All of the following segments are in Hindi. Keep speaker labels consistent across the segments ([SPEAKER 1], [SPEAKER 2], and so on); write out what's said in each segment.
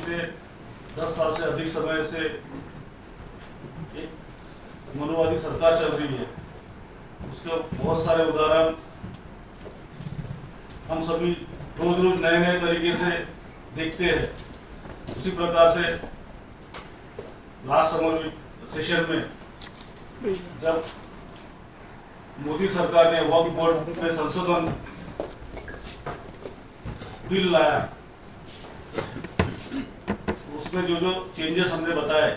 [SPEAKER 1] पिछले 10 साल से अधिक समय से एक मनुवादी सरकार चल रही है। उसके बहुत सारे उदाहरण हम सभी रोज रोज नए नए तरीके से देखते हैं। उसी प्रकार से लास्ट समर सेशन में जब मोदी सरकार ने वक्फ बोर्ड में संशोधन बिल लाया, उसमें जो चेंजेस हमने बताए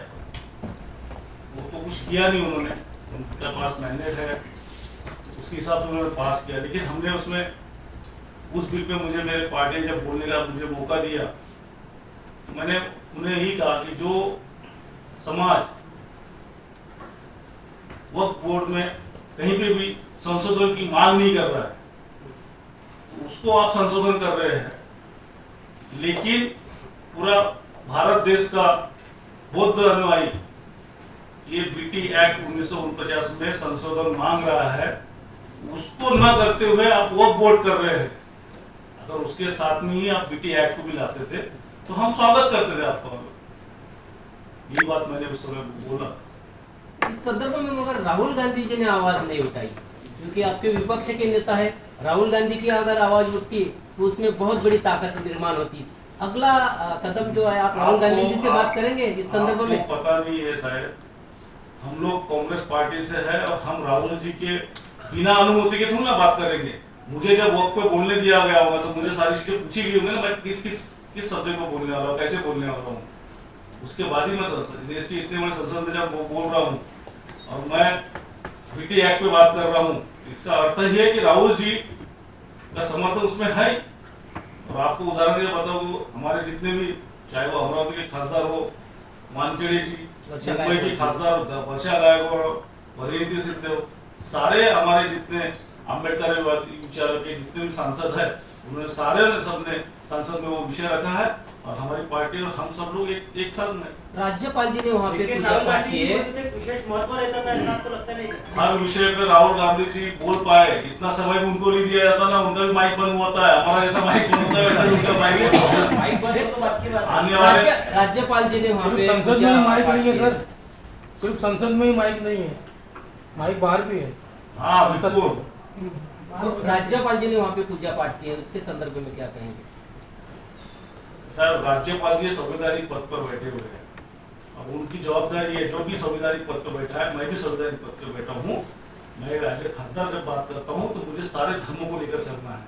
[SPEAKER 1] वो तो कुछ किया नहीं उन्होंने, उनके पास मैंडेट है, उसके हिसाब से उन्होंने पास किया। लेकिन हमने उसमें उस बिल पे मुझे मेरे पार्टी ने जब बोलने का मुझे मौका दिया तो मैंने उन्हें यही कहा कि जो समाज वक्फ बोर्ड में कहीं पे भी संशोधन की मांग नहीं कर रहा है उसको आप संशोधन कर रहे हैं, लेकिन पूरा भारत देश का बौद्ध अनुयायी ये बीटी एक्ट 1949 में संशोधन मांग रहा है, उसको न करते हुए आप वक्फ बोर्ड कर रहे हैं। अगर उसके साथ में ही आप बीटी एक्ट को भी लाते थे तो हम स्वागत करते थे आपका। ये बात मैंने उस समय बोला।
[SPEAKER 2] इस संदर्भ में मगर राहुल गांधी जी ने आवाज नहीं उठाई, क्योंकि आपके विपक्ष के नेता है। राहुल गांधी की अगर आवाज उठती तो उसमें बहुत बड़ी ताकत निर्माण होती। अगला कदम जो है, आप राहुल गांधी जी से बात करेंगे इस संदर्भ में?
[SPEAKER 1] पता नहीं है शायद, हम लोग कांग्रेस पार्टी से है और हम राहुल जी के बिना अनुमति के थोड़ी ना बात करेंगे। मुझे जब वक्त पे बोलने दिया गया होगा तो मुझे सारी चीजें पूछी गई होंगी ना, मैं किस सब्जेक्ट को बोलने वाला हूँ, कैसे बोलने वाला हूँ। उसके बाद ही मैं देश की इतने बड़े संसद में जब बोल रहा हूँ और मैं बीटी एक्ट पे बात कर रहा हूँ, इसका अर्थ ये है कि राहुल जी का समर्थन उसमें है। और आपको उदाहरण ये बताऊँ, हमारे जितने भी, चाहे वो अमरावती के खासदार हो वानखेड़े जी, मुंबई के खासदार वर्षा गायकवाड़, वरीयती सिद्धदेव, सारे हमारे जितने अम्बेडकर विचार के जितने भी सांसद है, उन्होंने सारे सबने संसद में वो विषय रखा है और हमारी पार्टी और हम सब लोग एक साथ में।
[SPEAKER 2] राज्यपाल जी ने वहाँ पे पूजा पाठ की है,
[SPEAKER 3] विशेष महत्व रहता था, ऐसा आपको लगता नहीं?
[SPEAKER 1] हर विषय पे राहुल गांधी जी बोल पाए, इतना समय भी उनको नहीं दिया जाता ना, उनका भी माइक बंद होता है, हमारा जैसा माइक बंद होता है वैसा उनका माइक आने वाले।
[SPEAKER 2] राज्यपाल जी ने वहाँ पे
[SPEAKER 4] संसद में माइक नहीं है सर, सिर्फ संसद में ही माइक नहीं है, माइक बाहर भी है।
[SPEAKER 1] हाँ बिल्कुल।
[SPEAKER 2] राज्यपाल जी ने वहाँ पे पूजा पाठ की है, उसके संदर्भ में क्या कहेंगे?
[SPEAKER 1] सर, राज्यपाल जी संवैधानिक पद पर बैठे हुए हैं, अब उनकी जवाबदारी है, जो भी संवैधानिक पद पर बैठा है, मैं भी संवैधानिक पद पर बैठा हूँ। मैं राज्य खासदार जब बात करता हूँ तो मुझे सारे धर्मों को लेकर चलना है,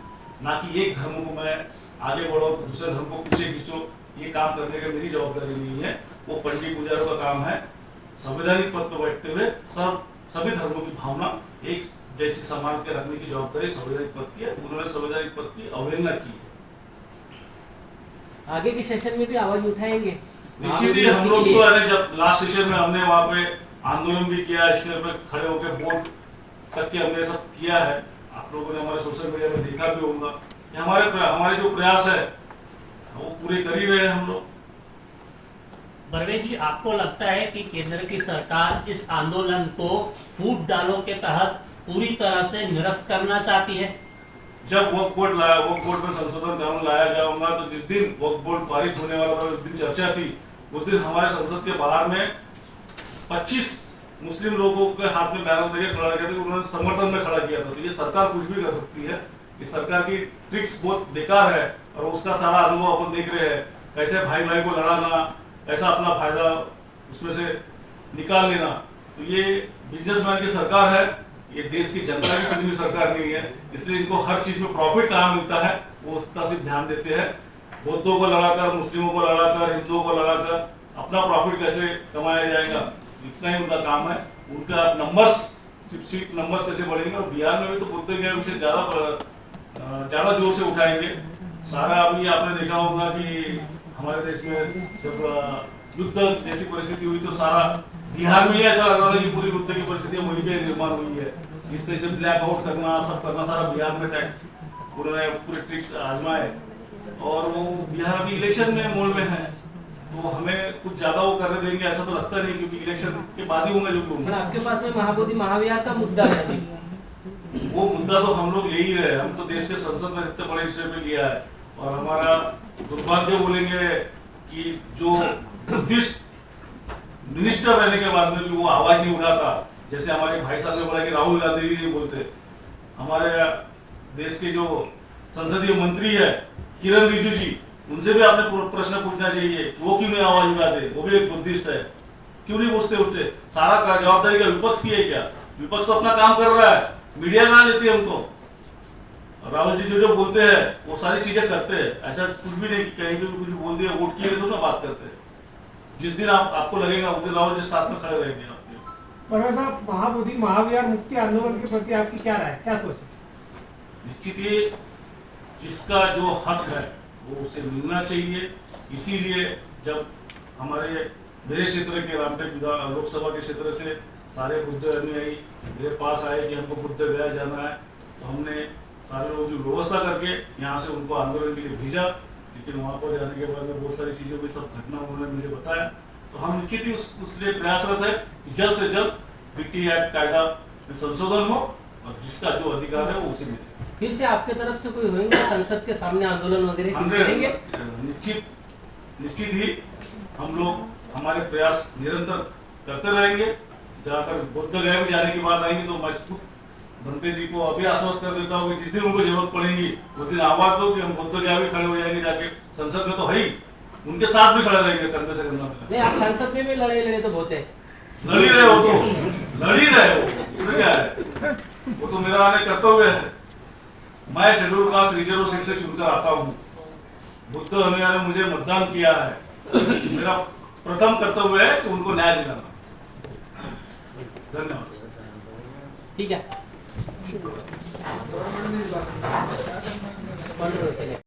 [SPEAKER 1] ना कि एक धर्म को मैं आगे बढ़ो दूसरे धर्म को पीछे खींचो। ये काम करने का मेरी जवाबदारी नहीं है, वो पंडित पुजारियों का काम है। संवैधानिक पद पर बैठते हुए सभी धर्मों की भावना एक जैसी समाज के रखने की जवाबदारी संवैधानिक पद की है। उन्होंने संवैधानिक पद की अवहेलना की है।
[SPEAKER 2] आगे के सेशन में भी आवाज उठाएंगे
[SPEAKER 1] निश्चित ही। हम लोग तो अरे जब लास्ट सेशन में हमने वहाँ पे आंदोलन भी किया, स्टेज पे खड़े होकर वोट तक के हमने सब किया है। आप लोगों ने हमारे सोशल मीडिया में देखा भी होगा। हमारे जो प्रयास है वो पूरे कर ही रहे हैं हम लोग।
[SPEAKER 5] बर्वे जी, आपको लगता है कि केंद्र की सरकार इस आंदोलन को फूट डालो के तहत पूरी तरह से निरस्त करना चाहती है?
[SPEAKER 1] जब वक्फ बोर्ड में संशोधन कानून लाया गया होगा तो जिस दिन वक्फ बोर्ड पारित होने वाला था, उस दिन चर्चा थी, उस दिन हमारे संसद के बाहर में 25 मुस्लिम लोगों के हाथ में बैनर लेके खड़ा किया था, उन्होंने समर्थन में खड़ा किया था। तो ये सरकार कुछ भी कर सकती है, ये सरकार की ट्रिक्स बहुत बेकार है और उसका सारा अनुभव अपन देख रहे हैं। कैसे भाई भाई को लड़ाना, कैसा अपना फायदा उसमें से निकाल लेना। तो ये बिजनेसमैन की सरकार है, ये देश की जनता की कोई सरकार नहीं है। इसलिए इनको हर चीज में प्रॉफिट कहाँ मिलता है वो उसका सिर्फ ध्यान देते हैं। बौद्धों को लड़ाकर, मुस्लिमों को लड़ाकर, हिंदुओं को लड़ाकर अपना प्रॉफिट कैसे कमाया जाएगा, इतना ही उनका काम है। उनका नंबर्स, सिर्फ सीट नंबर्स कैसे बढ़ेंगे। और बिहार में भी तो बुद्ध के विषय ज्यादा जोर से उठाएंगे। सारा अभी आपने देखा होगा कि हमारे देश में जब युद्ध जैसी परिस्थिति हुई तो सारा बिहार में ही ऐसा लग रहा था कि पूरी युद्ध की परिस्थिति वहीं पे निर्माण हुई है। इस तरह से ब्लैक आउट करना, सब करना, सारा बिहार में उन्होंने पूरे ट्रिक्स आजमाए। और वो बिहार अभी इलेक्शन में मोड में है, तो हमें कुछ ज्यादा वो करने देंगे ऐसा तो लगता नहीं, क्योंकि इलेक्शन के बाद ही होंगे जो होंगे।
[SPEAKER 2] आपके पास में महाबोधि महाविहार का मुद्दा है,
[SPEAKER 1] वो मुद्दा तो हम लोग ले ही रहे हैं। हम तो देश के संसद में इतने बड़े विषय पे लिया है और हमारा दुर्भाग्य बोलेंगे कि जो बुद्धिस्ट मिनिस्टर रहने के बाद में भी वो आवाज नहीं उठाता, जैसे हमारे भाई साहब ने बोला कि राहुल गांधी जी नहीं बोलते, हमारे देश के जो संसदीय मंत्री है किरण रिजिजू जी, उनसे भी आपने प्रश्न पूछना चाहिए कि वो क्यों नहीं आवाज उठाते, वो भी एक बुद्धिस्ट है, क्यों नहीं पूछते उससे? सारा जवाबदारी का विपक्ष की है क्या? विपक्ष तो अपना काम कर रहा है, मीडिया कहाँ लेती है उनको? राहुल जी जो बोलते हैं वो सारी चीजें करते हैं, ऐसा कुछ भी नहीं कहीं भी कुछ बोल दिया वोट किए तो ना बात करते हैं। जिस दिन आपको लगेगा उस दिन राहुल जी साथ में खड़े रहेंगे आपके।
[SPEAKER 6] परवेज साहब, महाबोधि महाविहार मुक्ति आंदोलन के प्रति आपकी क्या राय, क्या सोच है?
[SPEAKER 1] निश्चित ही जिसका जो हक है वो उसे मिलना चाहिए। इसीलिए जब हमारे मेरे क्षेत्र के रामटेक लोकसभा के क्षेत्र से सारे बुद्ध अनुयायी मेरे पास आए कि हमको बुद्ध गया जाना है, तो हमने सारे लोगों की व्यवस्था करके यहाँ से उनको आंदोलन के लिए भेजा। लेकिन वहाँ पर जाने के बाद में बहुत सारी चीज़ों की सब घटना उन्होंने मुझे बताया, तो हम निश्चित ही उसलिए प्रयासरत है कि जल्द से जल्द पीटी एक्ट कायदा में संशोधन हो और जिसका जो अधिकार है वो उसे मिले।
[SPEAKER 2] फिर से आपके तरफ से कोई होंगे संसद के सामने आंदोलन वगैरह कुछ करेंगे?
[SPEAKER 1] निश्चित ही हम लोग हमारे प्रयास निरंतर करते रहेंगे। जहाँ तक बुद्ध गया भी जाने की बात आएंगी तो मैं खुद बनते जी को अभी आश्वस्त कर देता हूँ कि जिस दिन उनको जरूरत पड़ेगी उस दिन आवाज दो कि हम बुद्ध गया भी खड़े हो जाएंगे, जाके संसद में तो है ही, उनके साथ भी खड़े रहेंगे कंधे से कंधा मिला।
[SPEAKER 2] नहीं, आप संसद में भी लड़े तो बहुत है।
[SPEAKER 1] लड़ ही रहे हो तो लड़ ही रहे हो, उसमें क्या है? वो तो मेरा आने कर्तव्य है। मैं शेड्यूल कास्ट रिजर्व सीट से चुनकर आता हूँ, बुद्ध अनुयायी ने मुझे मतदान किया है, मेरा प्रथम कर्तव्य है कि उनको न्याय दिलाना। धन्यवाद।
[SPEAKER 2] ठीक है।